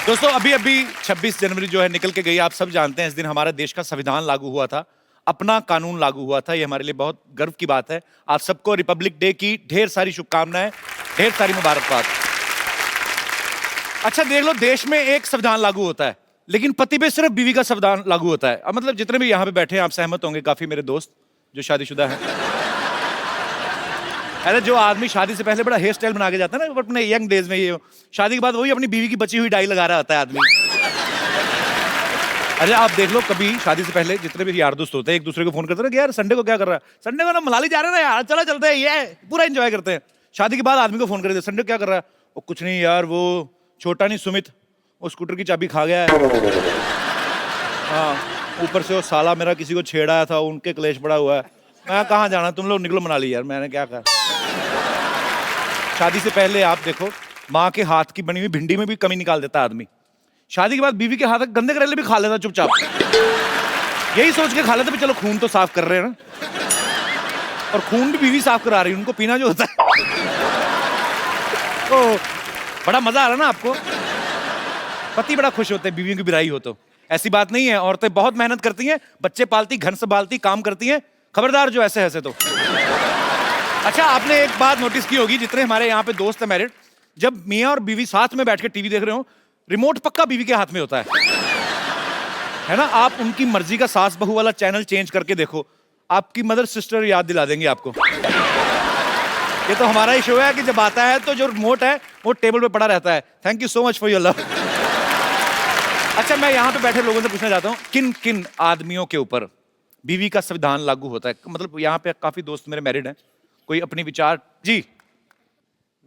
दोस्तों अभी अभी 26 जनवरी जो है निकल के गई, आप सब जानते हैं इस दिन हमारे देश का संविधान लागू हुआ था, अपना कानून लागू हुआ था। ये हमारे लिए बहुत गर्व की बात है। आप सबको रिपब्लिक डे की ढेर सारी शुभकामनाएं, ढेर सारी मुबारकबाद। अच्छा देख लो, देश में एक संविधान लागू होता है लेकिन पति पे सिर्फ बीवी का संविधान लागू होता है। अब मतलब जितने भी यहाँ पे बैठे हैं आप सहमत होंगे, काफी मेरे दोस्त जो शादीशुदा हैं। अरे जो आदमी शादी से पहले बड़ा हेयर स्टाइल बना के जाता है ना अपने यंग डेज में, ये शादी के बाद वही अपनी बीवी की बची हुई डाई लगा रहा होता है आदमी। अरे आप देख लो, कभी शादी से पहले जितने भी यार दोस्त होते हैं एक दूसरे को फोन करते हैं यार संडे को क्या कर रहा है, संडे को ना मनाली जा रहे हैं ना यार, चलो चलते हैं, ये पूरा एंजॉय करते हैं। शादी के बाद आदमी को फोन कर देते संडे को क्या कर रहा है, वो कुछ नहीं यार, वो छोटा नहीं सुमित वो स्कूटर की चाबी खा गया है, हाँ ऊपर से वो साला मेरा किसी को छेड़ा था, उनके क्लेश पड़ा हुआ है, मैं कहाँ जाना, तुम लोग निकलो मनाली यार, मैंने क्या कहा। शादी से पहले आप देखो माँ के हाथ की बनी हुई भिंडी में भी कमी निकाल देता आदमी, शादी के बाद बीवी के हाथ के गंदे करेले भी खा लेता चुपचाप, यही सोच के खा लेता भी चलो खून तो साफ कर रहे हैं ना, और खून भी बीवी साफ करा रही है, उनको पीना जो होता है तो बड़ा मजा आ रहा ना आपको, पति बड़ा खुश होते हैं बीवी की बिराई हो तो। ऐसी बात नहीं है, औरतें बहुत मेहनत करती हैं, बच्चे पालती, घर संभालती, काम करती हैं, खबरदार जो ऐसे ऐसे तो। अच्छा आपने एक बात नोटिस की होगी, जितने हमारे यहाँ पे दोस्त हैं मैरिड, जब मियाँ और बीवी साथ में बैठ के टीवी देख रहे हो, रिमोट पक्का बीवी के हाथ में होता है ना। आप उनकी मर्जी का सास बहू वाला चैनल चेंज करके देखो, आपकी मदर सिस्टर याद दिला देंगे आपको। ये तो हमारा ही शो है कि जब आता है तो जो रिमोट है वो टेबल पे पड़ा रहता है। Thank you so much for your love. अच्छा मैं यहाँ पे बैठे लोगों से पूछना चाहता हूँ, किन किन आदमियों के ऊपर बीवी का संविधान लागू होता है? मतलब यहाँ पे काफी दोस्त मेरे मैरिड हैं, कोई अपनी विचार जी।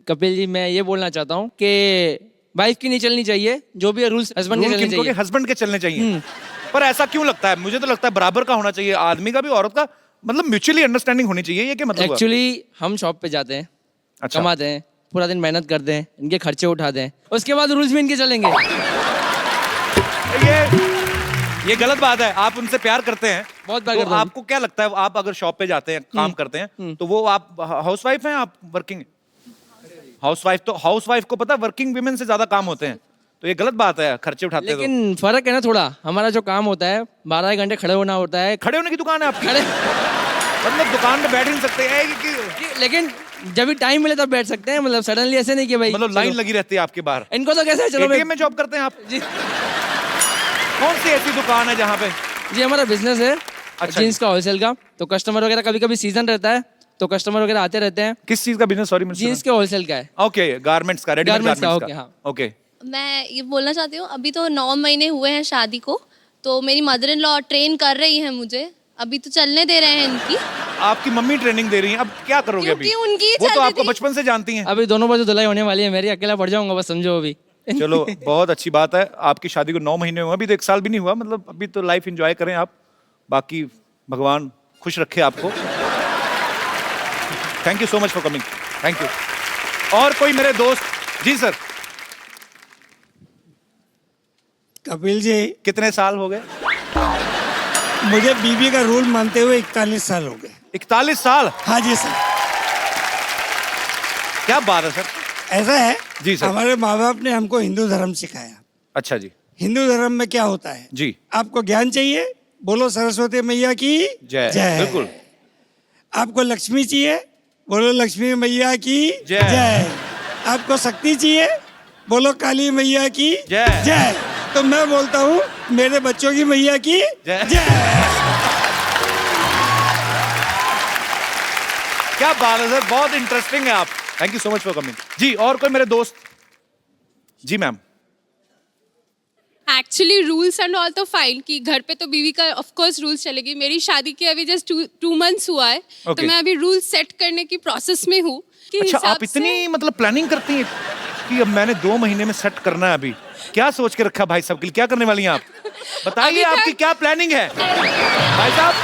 कपिल जी मैं ये बोलना चाहता हूँ कि वाइफ की नहीं चलनी चाहिए, जो भी रूल्स हस्बैंड के चलने चाहिए। हस्बैंड के चलने चाहिए। पर ऐसा क्यों लगता है? मुझे तो लगता है बराबर का होना चाहिए, आदमी का भी औरत का, मतलब म्यूचुअली अंडरस्टैंडिंग होनी चाहिए। ये क्या मतलब? एक्चुअली हम शॉप पे जाते हैं, अच्छा। कमाते हैं, पूरा दिन मेहनत करते हैं, इनके खर्चे उठाते हैं, उसके बाद रूल्स भी इनके चलेंगे। ये गलत बात है। आप उनसे प्यार करते हैं, बहुत प्यार तो करता हूं। आपको क्या लगता है आप अगर शॉप पे जाते हैं, काम करते हैं, तो वो आप हाउसवाइफ हैं, आप वर्किंग? हाउसवाइफ तो हाउसवाइफ को पता है वर्किंग विमेन से ज्यादा काम होते हैं, तो ये गलत बात है खर्चे उठाते हैं। लेकिन फर्क है ना थोड़ा, हमारा जो काम होता है 12 घंटे खड़े होना होता है। खड़े होने की दुकान है आपकी? खड़े मतलब दुकान पे बैठ नहीं सकते हैं लेकिन जब भी टाइम मिले तब बैठ सकते हैं, मतलब सडनली ऐसे नहीं कि भाई मतलब लाइन लगी रहती है आपके बाहर। इनको तो कैसे चलो एटीएम में जॉब करते हैं आप जी। कौन सी ऐसी दुकान है जहाँ पे? जी हमारा बिजनेस है अच्छा जीन्स का, होलसेल का, तो कस्टमर वगैरह कभी कभी सीजन रहता है तो कस्टमर वगैरह आते रहते हैं। किस चीज का बिजनेस? सॉरी जीन्स के होलसेल का है। ओके, गारमेंट्स का, रेडीमेड गारमेंट्स का, गारमेंट्स ओके, का। हाँ। ओके। मैं ये बोलना चाहती हूँ, अभी तो 9 महीने हुए हैं शादी को, तो मेरी मदर इन लॉ ट्रेन कर रही है मुझे, अभी तो चलने दे रहे हैं इनकी। आपकी मम्मी ट्रेनिंग दे रही हैं, अब क्या करोगे? अभी क्योंकि उनकी वो तो चलती आपको थी। बचपन से जानती हैं। अभी दोनों बाजू धुलाई होने वाली है मेरी, अकेला पड़ जाऊंगा बस, समझो अभी। चलो बहुत अच्छी बात है, आपकी शादी को 9 महीने हुए, अभी तो 1 साल भी नहीं हुआ, मतलब अभी तो लाइफ एंजॉय करें आप, बाकी भगवान खुश रखे आपको। Thank you so much for coming, thank you. और कोई मेरे दोस्त? जी सर। कपिल जी, कितने साल हो गए? मुझे बीबी का रूल मानते हुए 41 साल हो गए। 41 साल? हाँ जी सर। क्या बात है सर। ऐसा है जी सर। हमारे माँ बाप ने हमको हिंदू धर्म सिखाया। अच्छा जी। हिंदू धर्म में क्या होता है जी। आपको ज्ञान चाहिए, बोलो सरस्वती मैया की जय। बिल्कुल। आपको लक्ष्मी चाहिए, बोलो लक्ष्मी मैया की जय। जय। आपको शक्ति चाहिए, बोलो काली मैया की जय। जय। तो मैं बोलता हूँ मेरे बच्चों की मैया की जय। जय। क्या बात है सर, बहुत इंटरेस्टिंग है आप। Thank you so much for coming. जी और कोई मेरे दोस्त? जी ma'am. Actually rules and all तो फाइन कि घर पे तो बीवी का ऑफ कोर्स रूल्स चलेगी। मेरी शादी के अभी जस्ट 2 मंथ्स हुआ है, तो मैं अभी रूल सेट करने की प्रोसेस में हूँ। अच्छा आप इतनी मतलब प्लानिंग करती हैं कि अब मैंने 2 महीने में सेट करना है, अभी क्या सोच के रखा भाई साहब के लिए? क्या करने वाली हैं आप? बताइए आपकी क्या प्लानिंग है भाई साहब?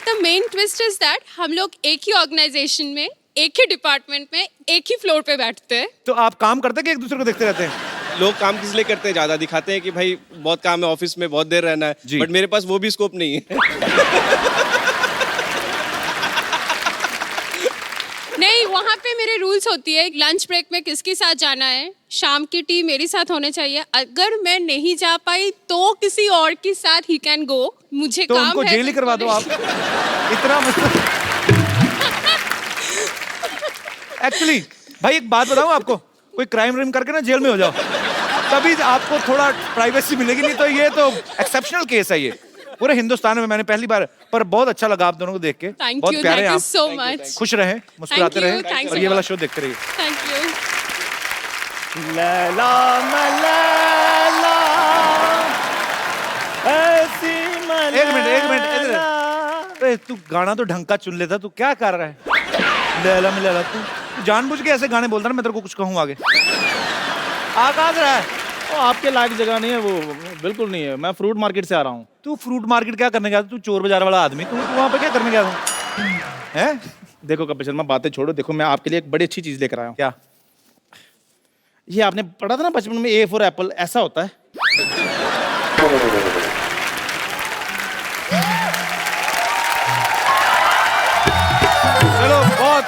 The main twist is that हम लोग एक ही ऑर्गेनाइजेशन में, एक ही डिपार्टमेंट में, एक ही फ्लोर पे बैठते हैं। तो आप काम करते हैं कि एक दूसरे को देखते रहते हैं? लोग काम किस लिए करते हैं, ज्यादा दिखाते हैं कि भाई बहुत काम है, ऑफिस में बहुत देर रहना है, बट मेरे पास वो भी स्कोप नहीं है। नहीं, वहाँ पे मेरे रूल्स होती है, लंच ब्रेक में किसके साथ जाना है, शाम की टी मेरे साथ होने चाहिए, अगर मैं नहीं जा पाई तो किसी और के साथ ही कैन गो, मुझे तो काम उनको है जेल ही करवा दो आप। इतना मतलब एक्चुअली भाई एक बात बताऊं आपको, कोई क्राइम व्राइम करके ना जेल में हो जाओ, तभी आपको थोड़ा प्राइवेसी मिलेगी, नहीं तो ये तो एक्सेप्शनल केस है ये पूरे हिंदुस्तान में। मैंने पहली बार, पर बहुत अच्छा लगा आप दोनों को देख के, बहुत प्यारे हैं थैंक यू आप। So much. खुश रहें, मुस्कुराते Thank you, रहें thanks और a ये वाला lot. शो देखते रहिए। Thank you. लैला मलैला ऐसी एक मिनट इधर। अरे तू गाना तो ढंग का चुन लेता, तू क्या कर रहा है? लैला में लैला, तू जानबूझ के ऐसे गाने बोलता ना, मैं तेरे को कुछ कहूँ आगे। आ कहाँ से रहा है? वो आपके लायक जगह नहीं है, वो बिल्कुल नहीं है। मैं फ्रूट मार्केट से आ रहा हूँ। तू फ्रूट मार्केट क्या करने गया था? तू चोर बाजार वाला आदमी, तू वहाँ पे क्या करने गया था? हैं? देखो कपिल शर्मा, बातें छोड़ो। देखो मैं आपके लिए एक बड़ी अच्छी चीज लेकर आया हूँ। क्या? ये आपने पढ़ा था ना बचपन में, ए फॉर एप्पल, ऐसा होता है। चलो बहुत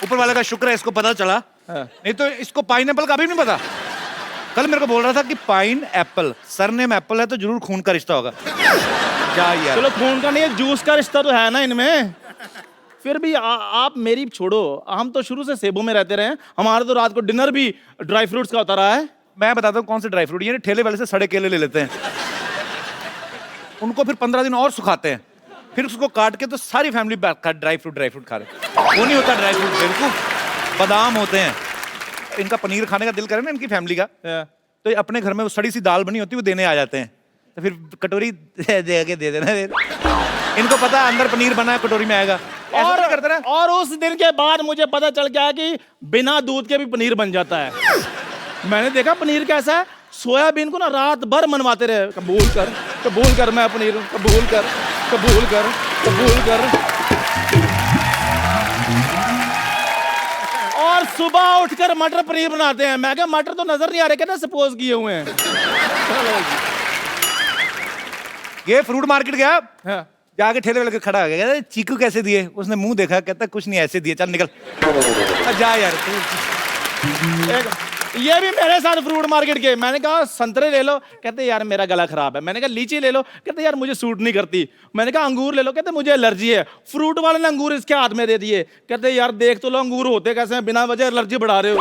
ऊपर वाले का शुक्र है, इसको पता चला। हाँ। नहीं तो इसको पाइन एप्पल का भी नहीं पता। कल मेरे को बोल रहा था कि पाइन एप्पल, सरनेम एप्पल है तो जरूर खून का रिश्ता होगा। क्या यार? चलो खून का नहीं है, जूस का रिश्ता तो है ना इनमें। फिर भी आप मेरी छोड़ो, हम तो शुरू से सेबों में रहते रहे। हमारा तो रात को डिनर भी ड्राई फ्रूट्स का होता रहा है। मैं बताता हूँ कौन से ड्राई फ्रूट, ये ठेले वाले से सड़े केले ले लेते हैं, उनको फिर 15 दिन और सुखाते हैं, फिर उसको काट के तो सारी फैमिली ड्राई फ्रूट खा रहे। वो नहीं होता ड्राई फ्रूट, बिल्कुल बादाम होते हैं। इनका पनीर खाने का दिल करे ना इनकी फैमिली का, तो ये अपने घर में वो सड़ी सी दाल बनी होती है वो देने आ जाते हैं, तो फिर कटोरी दे के दे देना। इनको पता है अंदर पनीर बना है, कटोरी में आएगा। और करते रहे। और उस दिन के बाद मुझे पता चल गया कि बिना दूध के भी पनीर बन जाता है। मैंने देखा पनीर कैसा है, सोयाबीन को ना रात भर मनवाते रहे, कबूल कर मैं पनीर, कबूल कर। और सुबह उठकर मटर पनीर बनाते हैं। मैं कहा मटर तो नजर नहीं आ रहे, कहते सपोज किए हुए हैं। ये फ्रूट मार्केट गया, हाँ। जाके ठेले वाले के खड़ा हो गया, कहता चीकू कैसे दिए? उसने मुंह देखा, कहता कुछ नहीं ऐसे दिए, चल निकल जा यार। ये भी मेरे साथ फ्रूट मार्केट के। मैंने कहा संतरे ले लो, कहते यार मेरा गला खराब है। मैंने कहा लीची ले लो, कहते यार मुझे सूट नहीं करती। मैंने कहा अंगूर ले लो, कहते मुझे एलर्जी है। फ्रूट वाले ने अंगूर इसके हाथ में दे दिए, कहते यार देख तो लो अंगूर होते कैसे हैं, बिना वजह एलर्जी बढ़ा रहे हो।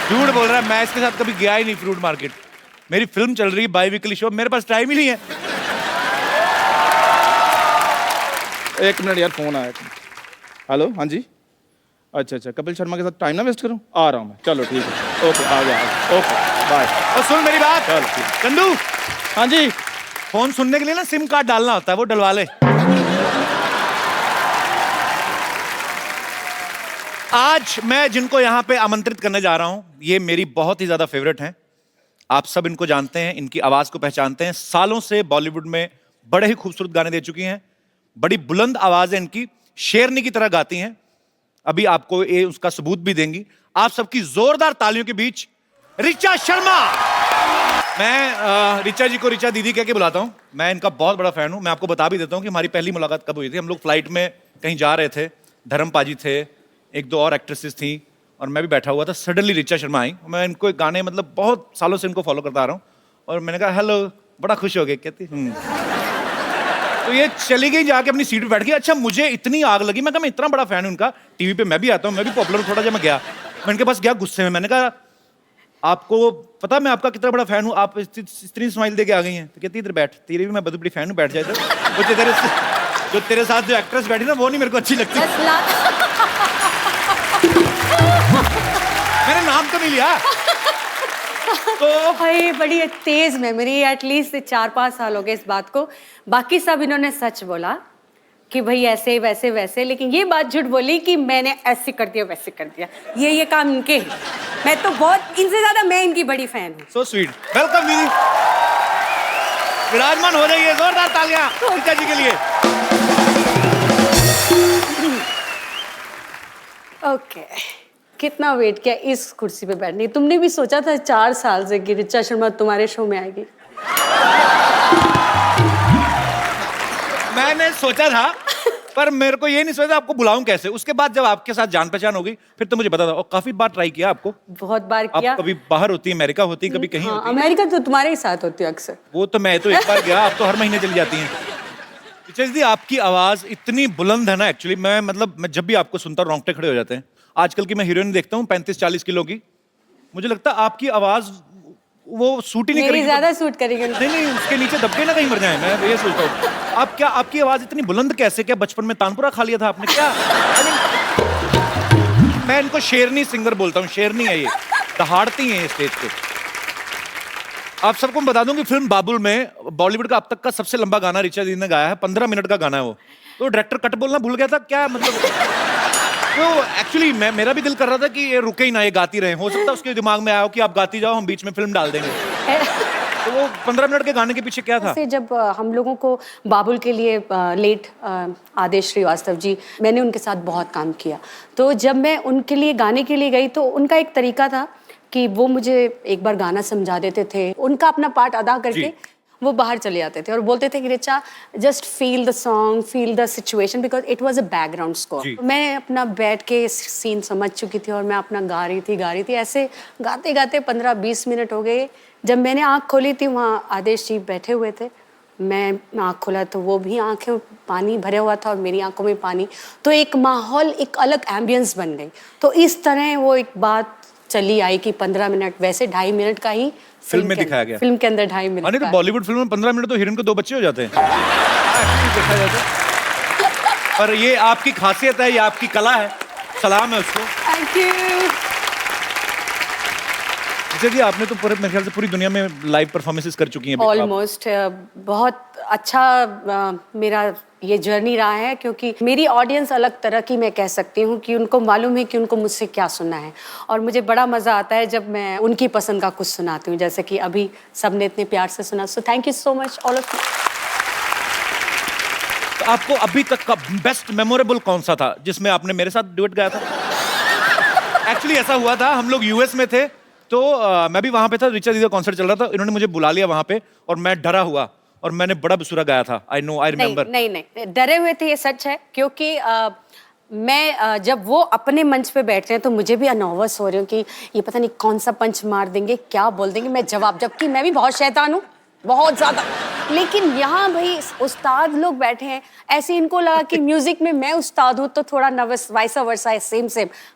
झूठ बोल रहा है, मैं इसके साथ कभी गया ही नहीं फ्रूट मार्केट। मेरी फिल्म चल रही है, बाई वीकली शो, मेरे पास टाइम ही नहीं है। एक मिनट यार, फोन आया। हेलो, हाँ जी, अच्छा, कपिल शर्मा के साथ टाइम ना वेस्ट करूं, आ रहा हूं मैं। चलो ठीक है, ओके, आ गया, ओके बाय। और सुन मेरी बात, चलो ठीक। चंदू, हाँ जी। फोन सुनने के लिए ना सिम कार्ड डालना होता है, वो डलवा ले। आज मैं जिनको यहाँ पे आमंत्रित करने जा रहा हूं, ये मेरी बहुत ही ज्यादा फेवरेट हैं। आप सब इनको जानते हैं, इनकी आवाज को पहचानते हैं। सालों से बॉलीवुड में बड़े ही खूबसूरत गाने दे चुकी हैं, बड़ी बुलंद आवाज है इनकी, शेरनी की तरह गाती हैं। अभी आपको ये उसका सबूत भी देंगी। आप सबकी जोरदार तालियों के बीच ऋचा शर्मा। मैं ऋचा जी को ऋचा दीदी कह के बुलाता हूं। मैं इनका बहुत बड़ा फैन हूं। मैं आपको बता भी देता हूं कि हमारी पहली मुलाकात कब हुई थी। हम लोग फ्लाइट में कहीं जा रहे थे, धर्म पाजी थे, एक दो और एक्ट्रेसेस थी और मैं भी बैठा हुआ था। सडनली ऋचा शर्मा आई। मैं इनको गाने मतलब बहुत सालों से इनको फॉलो करता आ रहा हूँ और मैंने कहा हेलो, बड़ा खुश हो गए। कहती तो ये चली गई, जाके अपनी सीट पे बैठ गई। अच्छा, मुझे इतनी आग लगी, मैं कहा मैं इतना बड़ा फैन हूं उनका, टीवी पे मैं भी आता हूं, मैं भी पॉपुलर थोड़ा। जब मैं गया, मैं इनके पास गया गुस्से में, मैंने कहा आपको पता मैं आपका कितना बड़ा फैन हूं, आप इतनी स्माइल दे के आ गई हैं? तो कहती इधर बैठ, तेरी भी मैं बहुत बड़ी फैन हूं, बैठ जाए। जो तेरे साथ जो एक्ट्रेस बैठी ना, वो नहीं मेरे को अच्छी लगती। मैंने नाम तो नहीं लिया। तो भाई बड़ी तेज मेमोरी, एटलीस्ट 4-5 साल हो गए इस बात को। बाकी सब इन्होंने सच बोला कि भाई ऐसे वैसे वैसे, लेकिन ये बात झूठ बोली कि मैंने ऐसे कर दिया वैसे कर दिया। ये काम इनके हैं। मैं तो बहुत, इनसे ज्यादा मैं इनकी बड़ी फैन हूँ। So sweet. वेलकम दीदी, विराजमान हो जाइए। जोरदार तालियां ऋचा जी के लिए। ओके, कितना वेट किया इस कुर्सी पे बैठने। तुमने भी सोचा था 4 साल से कि ऋचा शर्मा तुम्हारे शो में आएगी? मैंने सोचा था, पर मेरे को ये नहीं समझ आपको बुलाऊं कैसे। उसके बाद जब आपके साथ जान पहचान होगी फिर तो मुझे बता दो। और काफी बार ट्राई किया आपको? बहुत बार आप किया। कभी बाहर होती है, अमेरिका होती है, कभी कहीं हाँ, होती है? अमेरिका तो तुम्हारे ही साथ होती है अक्सर। वो तो मैं तो एक बार गया, आप तो हर महीने चली जाती हैं। ऋचा दीदी आपकी आवाज इतनी बुलंद है ना, एक्चुअली मैं जब भी आपको सुनता हूँ रोंगटे खड़े हो जाते हैं। आजकल की मैं हीरोइन देखता हूँ 35-40 किलो की, मुझे लगता है आपकी आवाज वो सूट ही नहीं मेरी करेगी। ज्यादा सूट करेगी। नहीं, उसके नीचे दबके ना कहीं मर जाए, मैं ये सोचता हूँ। आप क्या, आपकी आवाज इतनी बुलंद कैसे? क्या बचपन में तानपुरा खा लिया था आपने क्या? मैं इनको शेरनी सिंगर बोलता हूँ, शेरनी है ये, दहाड़ती हैं ये स्टेज पे। आप सबको बता दूं कि फिल्म बाबुल में बॉलीवुड का अब तक का सबसे लंबा गाना ऋचा दीदी ने गाया है, 15 मिनट का गाना है वो। तो डायरेक्टर कट बोलना भूल गया था क्या, मतलब तो एक्चुअली मेरा भी दिल कर रहा था कि ये रुके ही ना, ये गाती रहे। हो सकता है उसके दिमाग में आया हो कि आप गाती जाओ, हम बीच में फिल्म डाल देंगे। तो वो 15 मिनट के गाने के पीछे क्या था? से जब हम लोगों को बाबुल के लिए लेट आदेश श्रीवास्तव जी, मैंने उनके साथ बहुत काम किया। तो जब मैं उनके लिए गाने के लिए गई तो उनका एक तरीका था कि वो मुझे एक बार गाना समझा देते थे, उनका अपना पार्ट अदा करके वो बाहर चले जाते थे और बोलते थे कि Richa just feel the song, feel the situation, because it was a background score. मैं अपना बैठ के सीन समझ चुकी थी और मैं अपना गा रही थी। ऐसे गाते गाते 15-20 मिनट हो गए। जब मैंने आँख खोली थी वहाँ आदेश जी बैठे हुए थे, मैं आँख खोला तो वो भी आँखें पानी भरे हुआ था और मेरी आंखों में पानी। तो एक माहौल, एक अलग एम्बियंस बन गई। तो इस तरह वो एक बात चली आई कि 15 मिनट, वैसे 2.5 मिनट का ही फिल्म में दिखाया गया। फिल्म के अंदर 2.5 मिनट। तो बॉलीवुड फिल्म में 15 मिनट तो हीरोइन को 2 बच्चे हो जाते हैं। देखा जाए तो। पर ये आपकी खासियत है, ये आपकी कला है, सलाम है उसको। Thank you. जी आपने तो पूरे मेरे ख्याल से पूरी दुनिया में लाइव परफॉर्मेंसेस कर चुकी हैं ऑलमोस्ट। बहुत अच्छा मेरा ये जर्नी रहा है, क्योंकि मेरी ऑडियंस अलग तरह की, मैं कह सकती हूँ कि उनको मालूम है कि उनको मुझसे क्या सुनना है। और मुझे बड़ा मज़ा आता है जब मैं उनकी पसंद का कुछ सुनाती हूँ, जैसे कि अभी सबने इतने प्यार से सुना। So thank you so much all of you. तो आपको अभी तक का बेस्ट मेमोरेबल कौन सा था जिसमें आपने मेरे साथ डुएट गाया था? एक्चुअली ऐसा हुआ था, हम लोग यूएस में थे तो मैं भी वहां पे था, ऋचा दीदी का कॉन्सर्ट चल रहा था, इन्होंने मुझे बुला लिया वहां पे और मैं डरा हुआ और मैंने बड़ा बेसुरा गाया था। I know, I remember. नहीं, डरे हुए थे, ये सच है। क्योंकि मैं जब वो अपने मंच पे बैठते हैं तो मुझे भी नर्वस हो रही हूँ कि ये पता नहीं कौन सा पंच मार देंगे, क्या बोल देंगे, मैं जवाब, जबकि मैं भी बहुत शैतान हूँ, बहुत ज्यादा। लेकिन यहाँ भाई उस्ताद लोग बैठे हैं, ऐसे इनको लगा कि म्यूजिक में मैं उस्ताद हूँ तो थोड़ा नर्वस, वाइसा वर्सा है, सेम।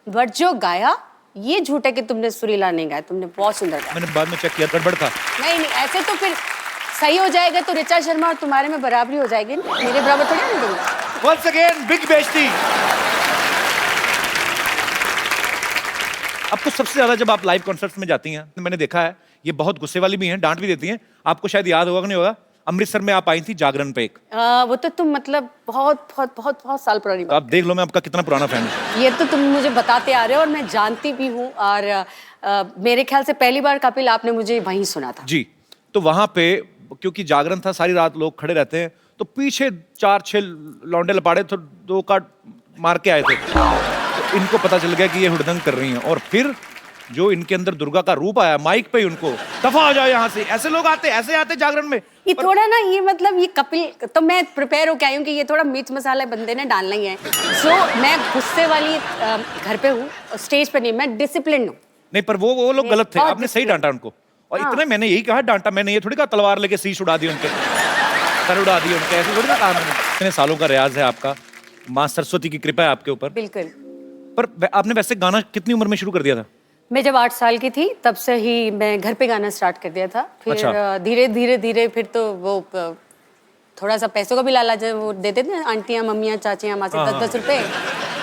बट जो गाया, ये झूठ है कि तुमने सुरीला नहीं गाया, तुमने बहुत सुंदर गाया। मैंने बाद में चेक किया, गड़बड़ था। नहीं, ऐसे तो फिर सही हो जाएगा तो ऋचा शर्मा और तुम्हारे में बराबरी हो जाएगी ना, मेरे बराबर थोड़ी नहीं दूंगा। Once again, big बेइज्जती। आपको सबसे ज्यादा जब आप लाइव कॉन्सर्ट्स में जाती हैं, मैंने देखा है ये बहुत गुस्से वाली भी हैं, डांट भी देती हैं। आपको शायद याद होगा कि नहीं होगा, अमृतसर में आप आई थी जागरण पे एक। वो तो तुम मतलब बहुत साल पुरानी तो आप देख लो मैं आपका कितना पुराना फैन हूँ। ये तो तुम मुझे बताते आ रहे हो और मैं जानती भी हूँ। और मेरे ख्याल से पहली बार कपिल आपने मुझे वहीं सुना था। जी, तो वहां पे क्योंकि जागरण था, सारी रात लोग खड़े रहते हैं, तो पीछे 4-6 लौंडे लपाड़े तो 2 कार्ड मार के आए थे। तो इनको पता चल गया कि ये हुड़दंग कर रही हैं और फिर जो इनके अंदर दुर्गा का रूप आया, माइक पे उनको दफा हो जाओ यहाँ से, ऐसे लोग आते, ऐसे आते जागरण में। ये थोड़ा ना, ये मतलब ये कपिल, तो मैं प्रिपेयर होके आई हूँ कि ये थोड़ा मिर्च मसाला बंदे ने डालना ही है। सो मैं गुस्से वाली घर पे हूँ, स्टेज पे नहीं, मैं डिसिप्लिन हूँ। नहीं, पर वो लोग गलत थे, आपने सही डांटा उनको। और इतना मैंने यही कहा डांटा, मैंने ये थोड़ी कहा तलवार लेके शीश उड़ा दी उनके, सर उड़ा दी उनके, ऐसे थोड़ी ना कहा मैंने। इतने सालों का रियाज है आपका, माँ सरस्वती की कृपा है आपके ऊपर। बिल्कुल। पर आपने वैसे गाना कितनी उम्र में शुरू कर दिया था? मैं जब 8 साल की थी तब से ही मैं घर पे गाना स्टार्ट कर दिया था। फिर अच्छा। धीरे फिर तो वो थोड़ा सा पैसों का भी लालच वो देते थे आंटियां, मम्मियां, चाचियां, माँ से 10-10 रुपए।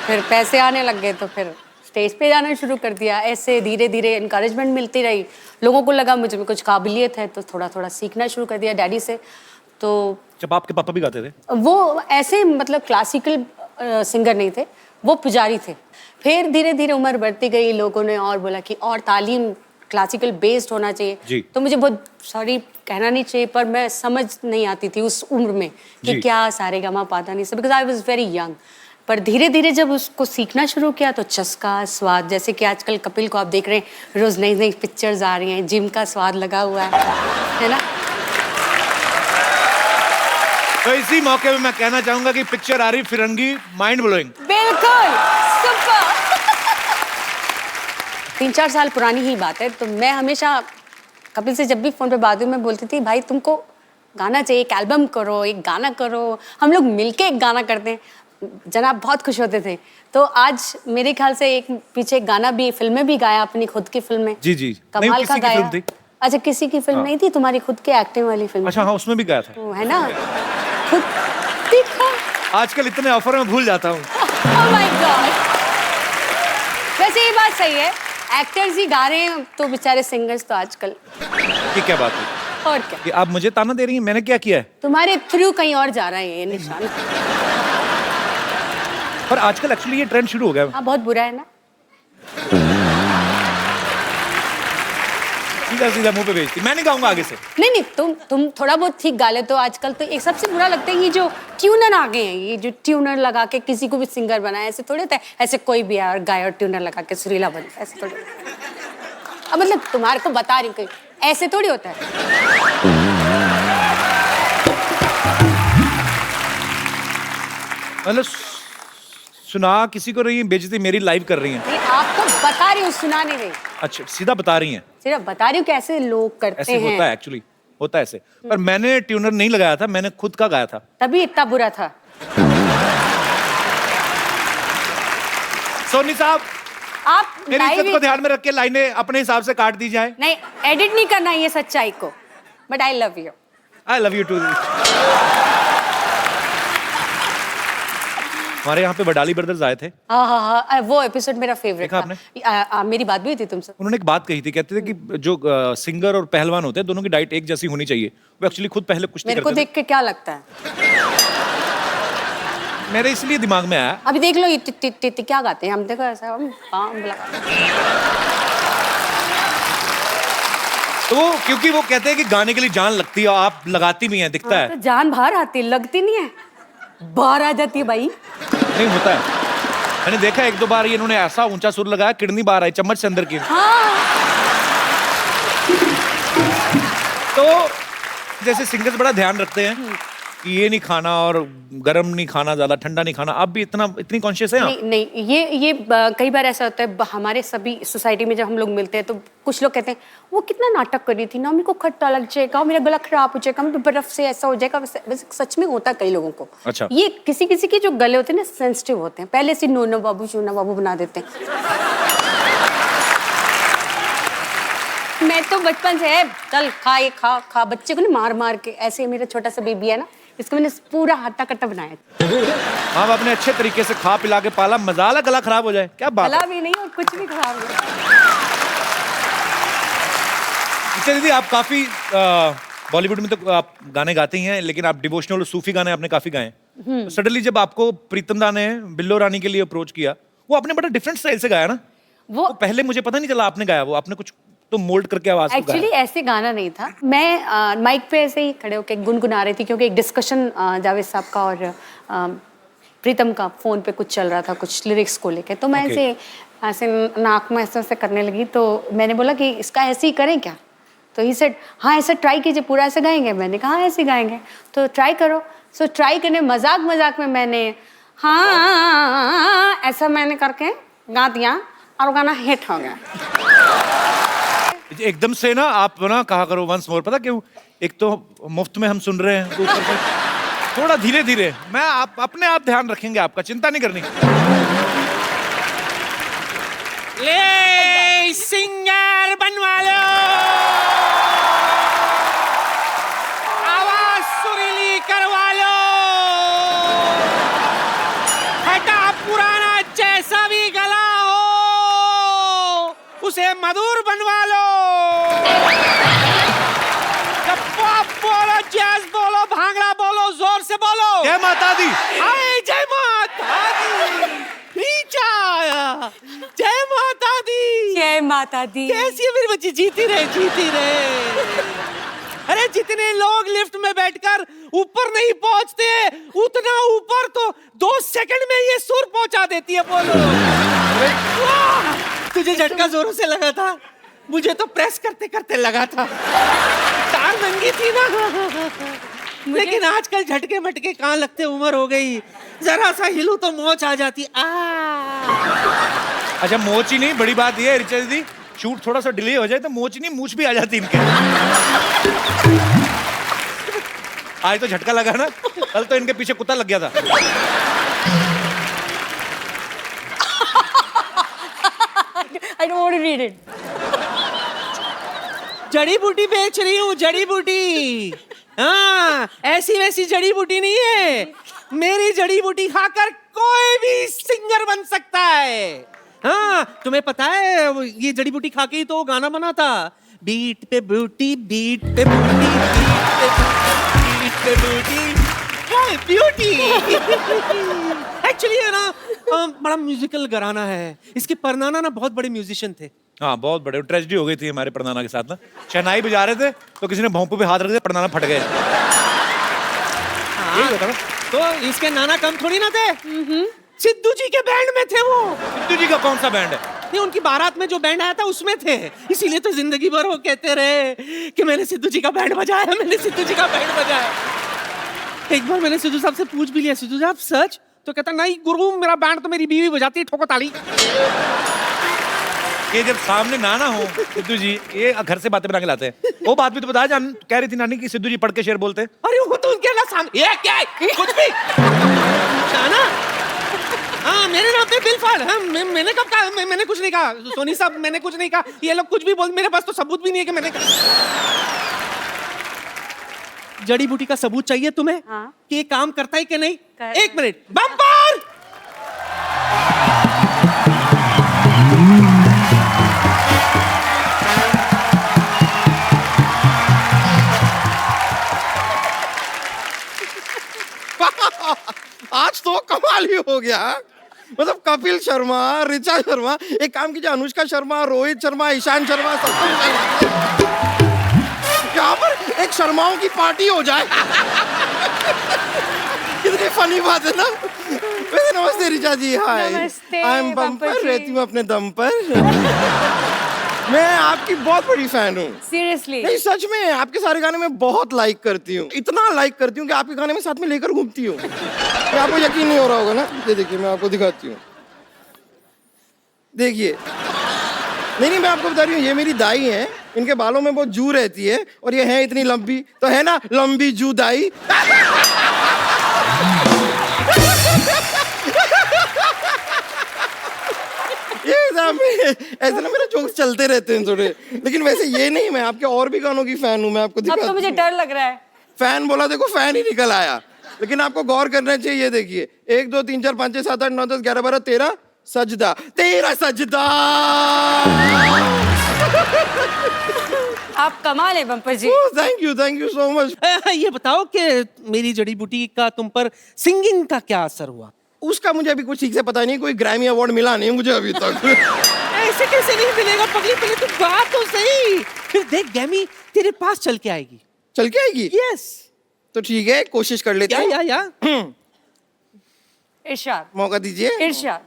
फिर पैसे आने लग गए तो फिर स्टेज पे जाना शुरू कर दिया। ऐसे धीरे इनकरेजमेंट मिलती रही, लोगों को लगा मुझे में कुछ काबिलियत है तो थोड़ा सीखना शुरू कर दिया डैडी से। तो जब आपके पापा भी गाते थे? वो ऐसे मतलब क्लासिकल सिंगर नहीं थे, वो पुजारी थे। फिर धीरे उम्र बढ़ती गई, लोगों ने और बोला कि और तालीम क्लासिकल बेस्ड होना चाहिए। तो मुझे बहुत सॉरी कहना नहीं चाहिए, पर मैं समझ नहीं आती थी उस उम्र में कि क्या सारेगामा पाधा नहीं सब, because I was very young. पर धीरे जब उसको सीखना शुरू किया तो चस्का, स्वाद, जैसे कि आजकल कपिल को आप देख रहे हैं, रोज नई पिक्चर्स आ रही हैं, जिम का स्वाद लगा हुआ है ना। तो इसी मौके पे मैं कहना चाहूंगा कि पिक्चर आ रही फिरंगी, माइंड ब्लोइंग। बिल्कुल सुपर। 3-4 साल पुरानी ही बात है, तो मैं हमेशा कपिल से जब भी फोन पे बात हुई मैं बोलती थी भाई तुमको गाना चाहिए, एक एल्बम करो, एक गाना करो, हम लोग मिलके एक गाना करते हैं। जनाब बहुत खुश होते थे। तो आज मेरे ख्याल से एक पीछे एक गाना भी, फिल्में भी गाया अपनी खुद की फिल्में। जी जी, नहीं, कमाल किसी का की गाया। फिल्म थी। अच्छा किसी की फिल्म नहीं थी, तुम्हारी खुद की एक्टिंग वाली फिल्म। अच्छा हाँ, उसमें भी गया था। वो है ना खुद देखो। आजकल इतने ऑफर में भूल जाता हूँ। Oh my God! वैसे ये बात सही है, एक्टर्स ही गा रहे हैं तो बेचारे सिंगर्स तो आजकल। ये क्या बात है और क्या, कि आप मुझे ताना दे रही हैं? मैंने क्या किया है? तुम्हारे थ्रू कहीं और जा रहा है ये निशान। पर आजकल एक्चुअली ये ट्रेंड शुरू हो गया। हाँ बहुत बुरा है ना। सीधा सीधा मुंह पे भेजती, मैं नहीं गाऊंगा आगे से। नहीं नहीं, तुम थोड़ा बहुत ठीक गा लेते हो। आजकल तो एक सबसे बुरा लगता है ये जो ट्यूनर आ गए हैं, ये जो ट्यूनर लगा के किसी को भी सिंगर बनाया, ऐसे थोड़े होता है। ऐसे कोई भी यार गाय और ट्यूनर लगा के सुरीला बनता है, ऐसे थोड़ी। अब मतलब तुम्हारे को बता रही हूँ, ऐसे थोड़ी होता है। मतलब सुना किसी को रही है, बेइज्जती मेरी लाइव कर रही हैं। ये आपको बता रही हूँ, सुना नहीं रही, अच्छा सीधा बता रही हैं। सिर्फ बता रही हूँ कि ऐसे लोग करते ऐसे हैं। होता है एक्चुअली, होता है ऐसे। पर मैंने ट्यूनर नहीं लगाया था, मैंने खुद का गाया था। तभी इतना बुरा था। सोनी साहब, आप मेरी live इज्जत को ध्यान में रख के लाइनें अपने हिसाब से काट दी जाए। नहीं, एडिट नहीं करना ये सच्चाई को, but I love you. I love you too. हमारे यहाँ पे वडाली ब्रदर्स आए थे। हाँ हाँ हाँ, वो एपिसोड मेरा फेवरेट देखा था। मेरी बात भी हुई थी तुमसे। उन्होंने एक बात कही थी, कहते थे कि जो सिंगर और पहलवान होते हैं दोनों की डाइट एक जैसी होनी चाहिए। वो एक्चुअली खुद पहले कुश्ती मेरे को करते थे। देख के क्या लगता है? मेरे इसलिए दिमाग में आया। अभी देख लो ये टिट क्या गाते हैं, हम देखो ऐसा तो वो क्योंकि वो कहते हैं कि गाने के लिए जान लगती है और आप लगाती भी हैं, दिखता है। तो जान बाहर आती, लगती नहीं है, बाहर आ जाती है भाई। नहीं होता है, मैंने देखा एक दो बार ये इन्होंने ऐसा ऊंचा सुर लगाया, किडनी बाहर आई चम्मच से अंदर की। हाँ। तो जैसे सिंगर्स बड़ा ध्यान रखते हैं कि ये नहीं खाना और गर्म नहीं खाना, ज्यादा ठंडा नहीं खाना, आप भी इतनी कॉन्शियस हैं? नहीं नहीं, ये कई बार ऐसा होता है हमारे सभी सोसाइटी में जब हम लोग मिलते हैं तो कुछ लोग कहते हैं वो कितना नाटक कर रही थी ना, मेरे को खट्टा लग जाएगा, मेरा गला खराब हो जाएगा, मैं बर्फ से ऐसा हो जाएगा। वैसे सच में होता है कई लोगों को। अच्छा। ये किसी किसी के जो गले होते हैं ना सेंसिटिव होते हैं, पहले से नोनो बाबू चूना बाबू बना देते हैं। मैं तो बचपन से चल खा ये खा खा, बच्चे को ना मार मार के, ऐसे मेरा छोटा सा बेबी है ना, इसको मैंने पूरा हट्टा कट्टा बनाया। आप अपने अच्छे तरीके से खा पिला के पाला, मजाला गला खराब हो जाए, क्या बात गला है? भी नहीं और कुछ भी खराब नहीं। अच्छा दीदी, आप काफी बॉलीवुड में तो आप गाने गाते ही हैं, लेकिन आप डिवोशनल और सूफी गाने आपने काफी गाए हैं। सडनली जब आपको प्रीतम दा ने बिल्लो रानी के लिए अप्रोच किया, वो आपने बड़ा डिफरेंट स्टाइल से गाया ना। वो पहले मुझे पता नहीं चला आपने गाया, वो आपने कुछ तो मोल्ड करके आवाज को एक्चुअली गाया। ऐसे गाना नहीं था, मैं माइक पे ऐसे ही खड़े होकर गुनगुना रही थी, क्योंकि एक डिस्कशन जावेद साहब का और प्रीतम का फोन पे कुछ चल रहा था, कुछ लिरिक्स को लेके। तो मैं ऐसे ऐसे नाक में ऐसे करने लगी, तो मैंने बोला कि इसका ऐसे ही करें क्या? तो ही सेड हाँ ऐसे ट्राई कीजिए, पूरा ऐसे गाएंगे। मैंने कहा हाँ ऐसे गाएंगे, तो ट्राई करो। सो ट्राई करने मजाक मजाक में मैंने हाँ ऐसा मैंने करके गा दिया और वो गाना हिट हो गया। एकदम से ना आप ना कहा करो वंस मोर, पता क्यों? एक तो मुफ्त में हम सुन रहे हैं, तो ऊपर से थोड़ा धीरे धीरे। मैं आप अपने आप ध्यान रखेंगे, आपका चिंता नहीं करनी। ले सिंगर बनवा लो, आवाज सुरीली करवा लो, हटा पुराना जैसा भी गला हो उसे मधुर बनवा लो। जब पॉप बोलो, जैज बोलो, भांगड़ा बोलो, जोर से बोलो। जय माता दी। हाय जय माता दी, नीचा आया। जय माता दी, जय माता दी। कैसी है मेरी बच्ची? जीती रहे, जीती रहे। अरे जितने लोग लिफ्ट में बैठकर ऊपर नहीं पहुंचते, उतना ऊपर तो 2 सेकंड में ये सुर पहुंचा देती है। बोलो वाह! तुझे झटका जोरों से लगा था, मुझे तो प्रेस करते करते लगा था। तार नंगी थी ना। लेकिन आजकल झटके मटके कहाँ लगते, उम्र हो गई, जरा सा हिलू तो मोच आ जाती। अच्छा मोच ही नहीं, बड़ी बात ये है ऋचा दीदी, शूट थोड़ा सा डिले हो जाए तो मोच नहीं मूछ भी आ जाती इनके। आज तो झटका लगा ना, कल तो इनके पीछे कुत्ता लग गया था। I don't want to read it. जड़ी बूटी बेच रही हूँ, जड़ी बूटी। हाँ, ऐसी वैसी जड़ी बूटी नहीं है, मेरी जड़ी बूटी खाकर कोई भी सिंगर बन सकता है। हाँ, तुम्हें पता है ये जड़ी बूटी खा के ही तो गाना बना था, बीट पे बूटी, बीट पे बूटी, बीट पे बूटी, ब्यूटी। एक्चुअली है ना, बड़ा म्यूजिकल घराना है, इसके परनाना ना बहुत बड़े म्यूजिशियन थे। हाँ बहुत बड़े, ट्रेजेडी हो गई थी हमारे परनाना के साथ ना, शहनाई बजा रहे थे तो किसी ने भोंपू पे हाथ रख दिया, परनाना फट गए। यही होता ना। तो इसके नाना कम थोड़ी ना थे, सिद्धू जी के बैंड में थे वो। सिद्धू जी का कौन सा बैंड है? नहीं, उनकी बारात में जो बैंड आया था उसमें थे, इसीलिए तो जिंदगी भर वो कहते रहे कि मैंने सिद्धू जी का बैंड बजाया, मैंने सिद्धू जी का बैंड बजाया। एक बार मैंने सिद्धू साहब से पूछ भी लिया, सिद्धू साहब सच? तो कहता नहीं गुरु, मेरा बैंड तो मेरी बीवी बजाती है, ठोको ताली। ये जब सामने नाना हो सिद्धू जी, ये घर से बातें बना के लाते हैं। वो बात भी तो बताया, जान कह रही थी नानी कि सिद्धू जी पढ़ के शेर बोलते हैं। अरे वो तो उनके ना सामने, ये क्या है? कुछ भी नाना, हाँ मेरे नाम पे बिल फाड़। हाँ मैंने कब कहा? मैंने कुछ नहीं कहा सोनी साहब, मैंने कुछ नहीं कहा। ये लोग कुछ भी बोल, मेरे पास तो सबूत भी नहीं है कि मैंने कहा। जड़ी बूटी का सबूत चाहिए तुम्हें? हाँ। कि ये काम करता है कि नहीं? करता एक मिनट, बम्पर। आज तो कमाल ही हो गया। मतलब कपिल शर्मा, ऋचा शर्मा, एक काम कीजिए, अनुष्का शर्मा, रोहित शर्मा, ईशान शर्मा, सब यहाँ पर एक शर्माओं की पार्टी हो जाए। कितनी फनी बात है ना। वैसे नमस्ते ऋचा जी। हाय, नमस्ते आई एम बम्पर बम्पर, जी। रहती हूँ अपने दम पर। मैं आपकी बहुत बड़ी फैन हूँ। Seriously. नहीं सच में, आपके सारे गाने में बहुत लाइक करती हूँ, इतना लाइक करती हूँ कि आपके गाने में साथ में लेकर घूमती हूँ। ये आपको यकीन नहीं हो रहा होगा ना, ये देखिए मैं आपको दिखाती हूँ, देखिए। नहीं मैं आपको बता रही हूँ, ये मेरी दाई है, इनके बालों में बहुत जू रहती है और ये है इतनी लंबी, तो है ना लंबी जू दाई। ऐसे ना मेरे जोक्स चलते रहते हैं थोड़े, लेकिन वैसे ये नहीं, मैं आपके और भी गानों की फैन हूँ। मैं आपको अब तो मुझे डर लग रहा है। फैन बोला, देखो फैन ही निकल आया। लेकिन आपको गौर करना चाहिए, ये देखिए 1 2 3 4 5 6 7 8 9 10 11 12 13 सजदा, 13 सजदा। आप कमाल है बम्पर जी। Thank you so much. ये बताओ कि मेरी जड़ी बूटी का तुम पर सिंगिंग का क्या असर हुआ? उसका मुझे अभी कुछ ठीक से पता नहीं, कोई ग्रैमी अवार्ड मिला नहीं मुझे अभी तक। ऐसे कैसे नहीं मिलेगा पगली, पहले तू गा तो सही, फिर देख ग्रैमी तेरे पास चल के आएगी। चल के आएगी? यस। तो ठीक है, कोशिश कर लेते हैं। या इरशाद, मौका दीजिए। इरशाद।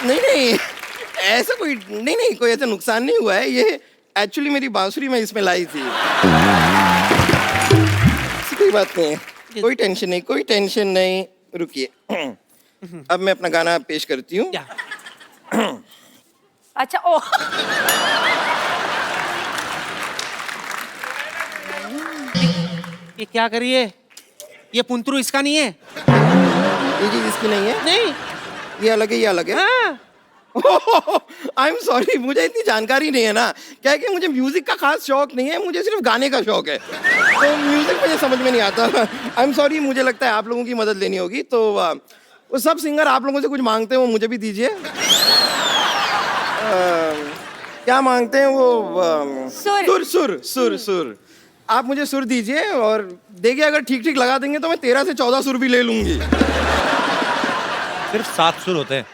नहीं ऐसा कोई नहीं कोई ऐसा नुकसान नहीं हुआ है। ये एक्चुअली मेरी बांसुरी मैं इसमें लाई थी। कोई बात नहीं है, कोई टेंशन नहीं, रुकिए। अब मैं अपना गाना पेश करती हूँ। अच्छा ओ ये क्या करिए, ये पुंतरू इसका नहीं है। ये चीज इसकी नहीं है? नहीं, ये अलग है, ये अलग है। हाँ। आई एम सॉरी, मुझे इतनी जानकारी नहीं है ना। क्या है कि मुझे म्यूजिक का खास शौक नहीं है, मुझे सिर्फ गाने का शौक है, तो म्यूजिक मुझे समझ में नहीं आता। आई एम सॉरी, मुझे लगता है आप लोगों की मदद लेनी होगी। तो वो सब सिंगर आप लोगों से कुछ मांगते हैं, वो मुझे भी दीजिए। क्या मांगते हैं वो? सुर। आप मुझे सुर दीजिए और देखिए, अगर ठीक ठीक लगा देंगे तो मैं 13 से 14 सुर भी ले लूंगी। सिर्फ 7 सुर होते हैं।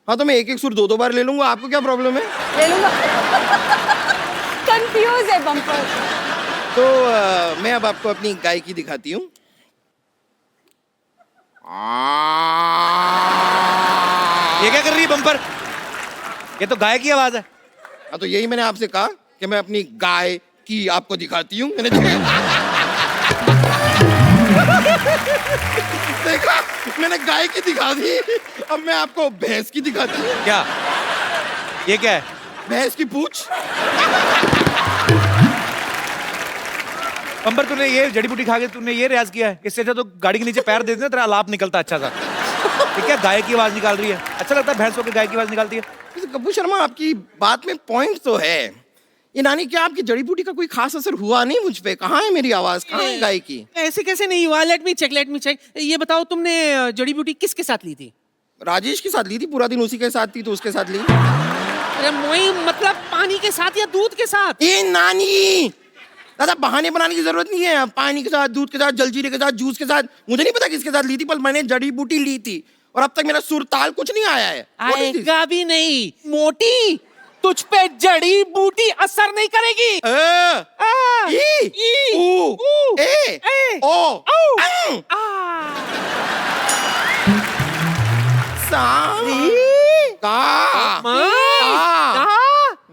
हाँ तो मैं एक सुर 2 बार ले लूंगा, आपको क्या प्रॉब्लम है? ले लूंगा। कंफ्यूज है बम्पर। तो मैं अब आपको अपनी गायकी दिखाती हूँ। ये क्या कर रही है बम्पर? ये तो गाय की आवाज है। हाँ, तो यही मैंने आपसे कहा कि मैं अपनी गाय की आपको दिखाती हूँ। मैंने देखा, मैंने गाय की दिखा दी, अब मैं आपको भैंस की दिखाती हूँ। क्या ये क्या है? भैंस की पूंछ। अंबर तूने ये जड़ी बूटी खा के तूने ये रियाज किया है? इससे अच्छा तो गाड़ी के नीचे पैर दे देना, तेरा आलाप निकलता अच्छा सा। ठीक है, गाय की आवाज निकाल रही है, अच्छा लगता है भैंस होकर गाय की आवाज निकालती है। गब्बू शर्मा, आपकी बात में पॉइंट तो है। ये नानी, क्या आपकी जड़ी बूटी का कोई खास असर हुआ नहीं मुझ पे? कहाँ है मेरी आवाज, कहाँ है गाय की? ऐसे कैसे नहीं हुआ? Let me check. ये बताओ, तुमने जड़ी बूटी किसके साथ ली थी? राजेश के साथ ली थी, पूरा दिन उसी के साथ थी तो उसके साथ ली। अरे मोई, मतलब पानी के साथ या दूध के साथ? ये नानी, दादा बहाने बनाने की जरूरत नहीं है। पानी के साथ, दूध के साथ, जलजीरे के साथ, जूस के साथ, मुझे नहीं पता किसके साथ ली थी, पर मैंने जड़ी बूटी ली थी और अब तक मेरा सुर ताल कुछ नहीं आया है। आएगा भी नहीं। मोटी, तुझ पे जड़ी बूटी असर नहीं करेगी।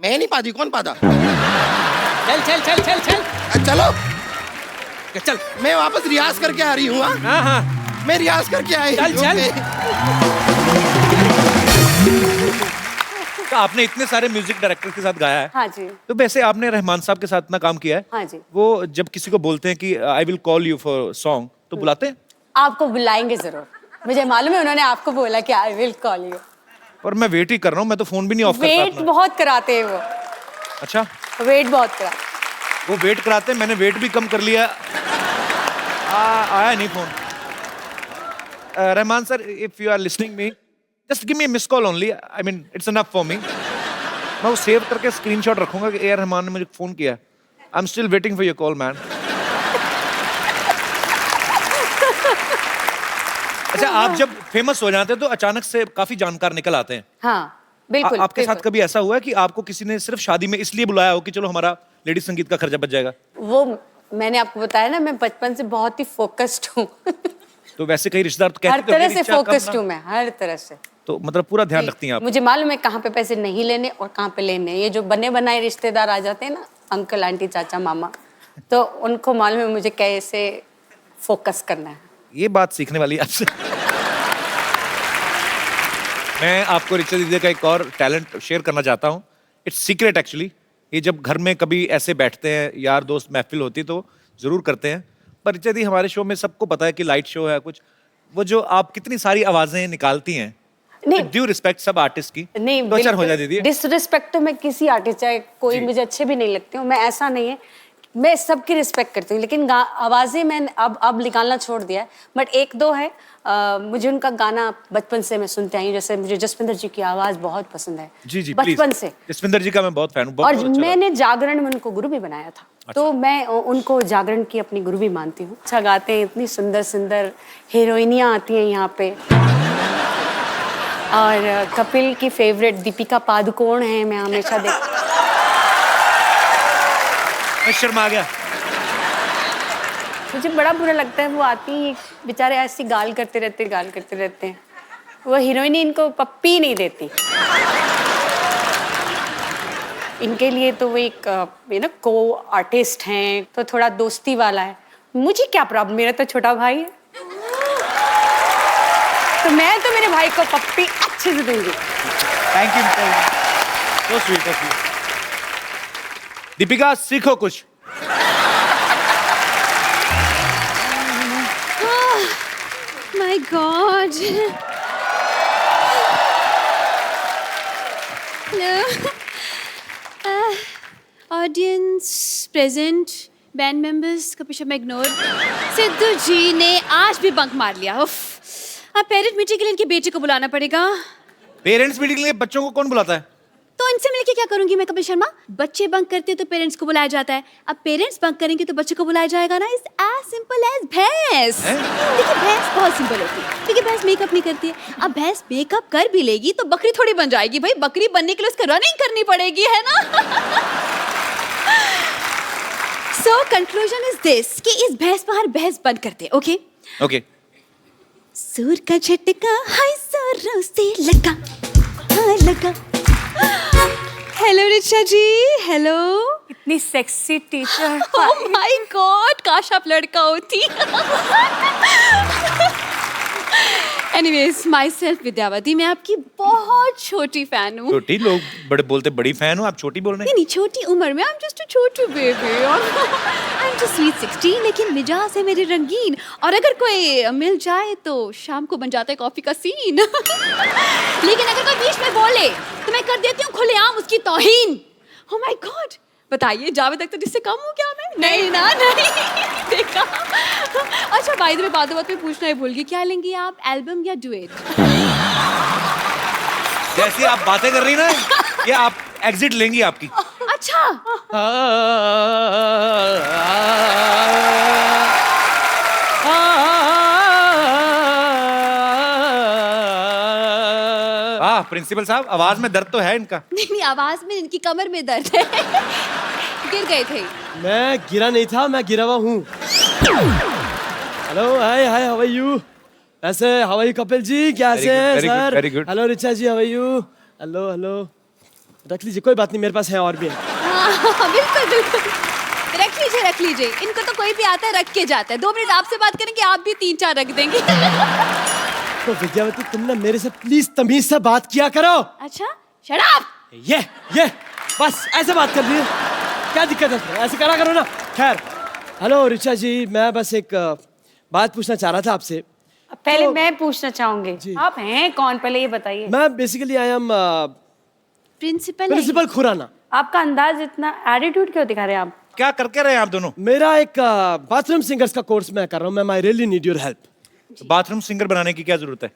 मैं नहीं पाती, कौन पाता? चल। चलो, चल, मैं वापस रियाज करके आ रही हूँ। हाँ। मैं रियाज करके आई। चल। तो आपने इतने सारे म्यूजिक डायरेक्टर के साथ गाया है। हाँ जी। तो वैसे आपने रहमान साहब के साथ इतना काम किया है। हाँ जी। वो जब किसी को बोलते हैं कि I will call you for song, तो बुलाते हैं? आपको बुलाएंगे जरूर, मुझे मालूम है, उन्होंने आपको बोला कि आई विल कॉल यू। पर मैं वेट ही कर रहा हूँ, मैं तो फोन भी नहीं ऑफ करता वेट अपना। बहुत कराते हैं वो। अच्छा, वेट बहुत कराते। वो वेट कराते हैं, मैंने वेट भी कम कर लिया। आया नहीं phone. Rahman sir, if you are listening me, just give me miss call only, I mean it's enough for me. मैं वो सेव करके स्क्रीनशॉट रखूंगा कि ए आर रहमान ने मुझे फोन किया। I am still waiting for your call man. अच्छा, आप जब फेमस हो जाते हैं तो अचानक से काफी जानकार निकल आते हैं। हाँ बिल्कुल। आपके साथ कभी ऐसा हुआ है कि आपको किसी ने सिर्फ शादी में इसलिए बुलाया हो कि चलो हमारा लेडी संगीत का खर्चा बच जाएगा? वो मैंने आपको बताया ना, मैं बचपन से बहुत ही फोकस्ड हूँ। तो वैसे कई रिश्तेदार तो कहते हर थे, तरह मेरी से इच्छा कम फोकस्ड ना। हूँ मैं, हर तरह से। तो मतलब पूरा ध्यान रखती हैं आप। मुझे मालूम है कहाँ पे पैसे नहीं लेने और कहाँ पे लेने। ये जो बने बनाए रिश्तेदार आ जाते हैं ना, अंकल आंटी चाचा मामा, तो उनको मालूम है मुझे कैसे फोकस करना है। ये बात सीखने वाली है आपसे। मैं आपको रिचा दीदी का एक और टैलेंट शेयर करना चाहता हूँ। It's secret actually. ये जब घर में कभी ऐसे बैठते हैं, यार दोस्त महफिल होती तो जरूर करते हैं, पर रिचा दी हमारे शो में सबको पता है कि लाइट शो है कुछ, वो जो आप कितनी सारी आवाजें निकालती हैं, नहीं, ड्यू रिस्पेक्ट सब आर्टिस्ट की, नहीं तो अच्छा हो जाए दीदी। डिसरिस्पेक्ट तो मैं किसी आर्टिस्ट, चाहे कोई मुझे अच्छे भी नहीं लगते हूँ, मैं ऐसा नहीं है, मैं सबकी रिस्पेक्ट करती हूँ, लेकिन आवाजें मैंने अब निकालना छोड़ दिया है। बट एक दो है, मुझे उनका गाना बचपन से मैं सुनते आई हूँ। जैसे मुझे जसविंदर जी की आवाज बहुत पसंद है। जी बचपन से। जसविंदर जी का मैं बहुत फैन हूँ। और मैंने जागरण में उनको गुरु भी बनाया था। तो मैं उनको जागरण की अपनी गुरु भी मानती हूँ। अच्छा गाते हैं, इतनी सुंदर सुंदर हीरोइनियाँ आती हैं यहाँ पे। और कपिल की फेवरेट दीपिका पादुकोण है, मैं हमेशा मैं शर्मा गया। मुझे बड़ा बुरा लगता है, वो आती हैं बेचारे ऐसी गाल करते रहते हैं। वो हीरोइन इनको पप्पी नहीं देती। इनके लिए तो वो एक को आर्टिस्ट हैं, तो थोड़ा दोस्ती वाला है। मुझे क्या प्रॉब्लम, मेरा तो छोटा भाई है, तो मैं तो मेरे भाई को पप्पी अच्छे से दूंगी। Thank you, so sweet of you। Deepika, सीखो कुछ। My God. Hello. Audience present, band members का पीछे मैं इग्नोर। सिद्धू जी ने आज भी बंक मार लिया। उफ, अब पेरेंट मीटिंग के लिए इनके बेटे को बुलाना पड़ेगा। पेरेंट्स मीटिंग के लिए बच्चों को कौन बुलाता है? तो इनसे मिलके क्या करूंगी मैं कपिल शर्मा? बच्चे बंक करते हैं तो पेरेंट्स को बुलाया जाता है, अब पेरेंट्स बंक करेंगे तो बच्चे को बुलाया जाएगा ना। इट्स एज सिंपल एज भैंस। देखिए भैंस बहुत सिंपल होती है, क्योंकि भैंस मेकअप नहीं करती है। अब भैंस मेकअप कर भी लेगी तो बकरी थोड़ी बन जाएगी भाई। बकरी बनने के लिए उसको रनिंग करनी पड़ेगी, है ना? सो कंक्लूजन इज दिस कि इस भैंस पर हर भैंस बंद करते हैं। Okay okay. सुर का झटका हाय जोरों से लगा, हाँ लगा। हेलो रिचा जी, हेलो। इतनी sexy teacher. Oh my God, काश आप लड़का होती। एनीवेज, माई सेल्फ विद्यावती, मैं आपकी बहुत छोटी फैन हूँ। छोटी? लोग बड़े बोलते बड़ी फैन हो, आप छोटी बोल रहे हैं। नहीं, छोटी उम्र में, I am just a Chhotu baby. I am just sweet 16, लेकिन मिजाज है मेरे रंगीन, और अगर कोई मिल जाए तो शाम को बन जाता है कॉफी का सीन। लेकिन अगर कोई बीच में बोले तो मैं कर देती हूँ खुलेआम उसकी तौहीन। ओह माय गॉड, बताइए जावेद अख्तर जिससे कम हूँ क्या मैं? नहीं ना, नहीं देखा। अच्छा, बाय द वे, बात में पूछना ही भूल गई, क्या लेंगी आप, एल्बम या डुएट? जैसी आप बातें कर रही ना, ये आप एग्जिट लेंगी आपकी। अच्छा, प्रिंसिपल साहब, आवाज में दर्द तो है इनका। नहीं, आवाज में, इनकी कमर में दर्द है। गिर गए थे। मैं गिरा नहीं था, मैं गिरा हुआ हूँ। Hello, hi hi, how are you? ऐसे how are you Kapil ji, कैसे हैं sir? Very good. Hello Richa ji, how are you? Hello hello, रख लीजिए, कोई बात नहीं, मेरे पास है और भी है। हाँ, बिल्कुल बिल्कुल, रख लीजिए रख लीजिए। इनको तो कोई भी आता है रख के जाता है। 2 मिनट आपसे बात करेंगे, आप भी 3-4 रख देंगे। तो विद्यावती, तुम ना मेरे से प्लीज तमीज से बात किया करो। अच्छा, शट अप। ये बस ऐसे बात कर रही है, क्या दिक्कत है? ऐसे करा करो ना। खैर, हेलो रिचा जी, मैं बस एक बात पूछना चाह रहा था आपसे। पहले मैं पूछना चाहूंगी, आप हैं कौन, पहले ये बताइए। मैं basically I am principal Khurana. आपका अंदाज इतना एटीट्यूड क्यों दिखा रहे हैं आप? क्या करके रहे हैं आप दोनों? मेरा एक बाथरूम सिंगर्स का कोर्स मैं कर रहा हूँ, ma'am, I really need your help. Bathroom singer बनाने की क्या जरूरत है?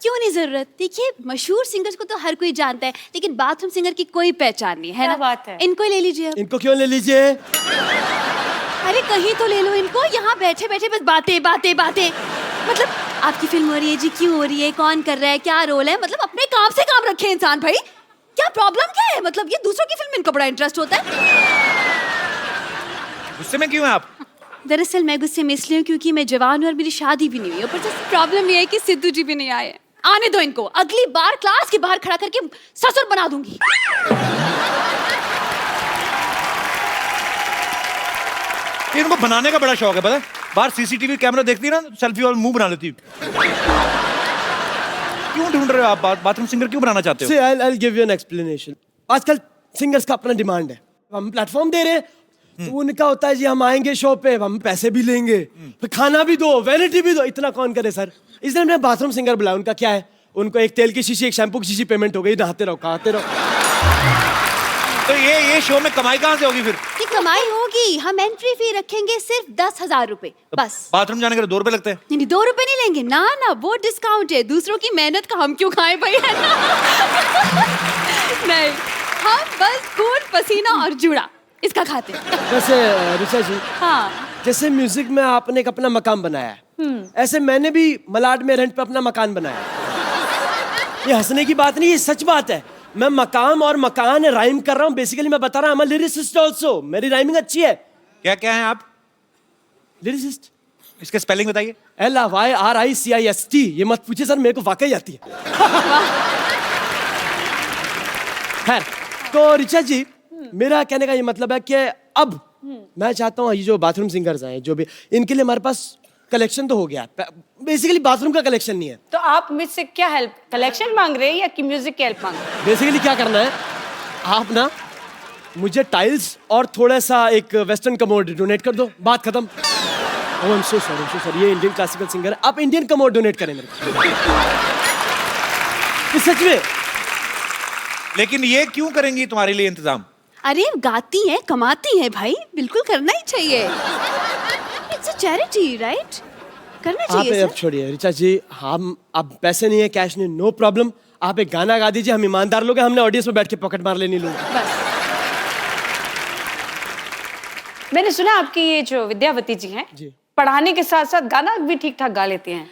क्यों नहीं जरूरत? देखिए, मशहूर सिंगर्स को तो हर कोई जानता है, लेकिन बाथरूम सिंगर की कोई पहचान नहीं है ना। बात है। इनको ही ले लीजिए। इनको क्यों ले लीजिए? अरे कहीं तो ले लो इनको, यहाँ बैठे बैठे बस बातें बातें बातें। मतलब आपकी फिल्म हो रही है जी, क्यों हो रही है, कौन कर रहा है, क्या रोल है, मतलब अपने काम से काम रखे इंसान भाई। क्या प्रॉब्लम क्या है? मतलब ये दूसरों की फिल्म में इनको बड़ा इंटरेस्ट होता है। गुस्से में क्यों हैं आप? दरअसल मैं गुस्से में इसलिए हूँ क्योंकि मैं जवान हूँ और मेरी शादी भी नहीं हुई। ऊपर से प्रॉब्लम ये है कि सिद्धू जी भी नहीं आए। आने दो इनको, अगली बार क्लास के बाहर खड़ा करके ससुर बना दूंगी। इनको बनाने का बड़ा शौक है, पता है? बाहर सीसीटीवी कैमरा देखती ना, सेल्फी और मुंह बना लेती। क्यों ढूंढ रहे हो आप? बाथरूम सिंगर क्यों बनाना चाहते हो? See, I'll give you an explanation. आजकल सिंगर्स का अपना डिमांड है, हम प्लेटफॉर्म दे रहे हैं, तो उनका होता है जी हम आएंगे शो पे, हम पैसे भी लेंगे, फिर खाना भी दो, वैनिटी भी दो। इतना कौन करे सर? इसलिए हमने बाथरूम सिंगर बुलाया। उनका क्या है, उनको एक तेल की शीशी, एक शैम्पू की शीशी पेमेंट हो गई, नहाते रहो, खाते रहो। तो ये शो में कमाई कहाँ से होगी फिर? ये कमाई होगी, हम एंट्री फी रखेंगे सिर्फ 10,000 रुपए बस। बाथरूम जाने के लिए 2 रुपए लगते हैं? नहीं, 2 रुपए नहीं लेंगे ना ना, वो डिस्काउंट है। दूसरों की मेहनत का हम क्यों खाएं भाई, है ना? नहीं, हम बस खून पसीना और जुड़ा इसका खाते हैं। वैसे ऋचा जी, हाँ, जैसे म्यूजिक में आपने एक अपना मकान बनाया है, ऐसे मैंने भी मलाड में रेंट पे अपना मकान बनाया है। ये हंसने की बात नहीं, ये सच बात है। मैं मकाम और मकान राइम कर रहा हूँ। बेसिकली मैं बता रहा हूँ, लिरिसिस्ट ऑल्सो, मेरी राइमिंग अच्छी है। क्या क्या है आप? लिरिसिस्ट। इसके स्पेलिंग बताइए। LYRICIST। ये मत पूछिए सर, मेरे को वाकई आती है। खैर, तो ऋचा जी, मेरा कहने का ये मतलब है कि अब मैं चाहता हूँ ये जो बाथरूम सिंगर्स हैं, जो भी, इनके लिए हमारे पास कलेक्शन तो हो गया, बेसिकली बाथरूम का कलेक्शन नहीं है। तो आप मुझसे क्या हेल्प, कलेक्शन मांग रहे हैं या कि म्यूजिक की हेल्प मांग रहे हैं? बेसिकली क्या करना है, आप मुझे टाइल्स और थोड़ा सा एक वेस्टर्न कमोड डोनेट कर दो, बात खत्म। ओह आई एम सो सॉरी, ये इंडियन क्लासिकल सिंगर है, आप इंडियन कमोड डोनेट करें मेरे को। ये सच में। लेकिन ये क्यों करेंगी तुम्हारे लिए इंतजाम? अरे गाती हैं, कमाती हैं भाई, बिल्कुल करना ही चाहिए। It's a charity, right? करना चाहिए आप अब छोड़िए ऋचा जी, हम अब पैसे नहीं है, कैश नहीं, नो प्रॉब्लम। आप एक गाना गा दीजिए, हम ईमानदार लोग हैं, हमने ऑडियंस में बैठ के पॉकेट मार लेनी लोग। बस। मैंने सुना आपकी ये जो विद्यावती जी हैं, पढ़ाने के साथ साथ गाना भी ठीक ठाक गा लेती हैं।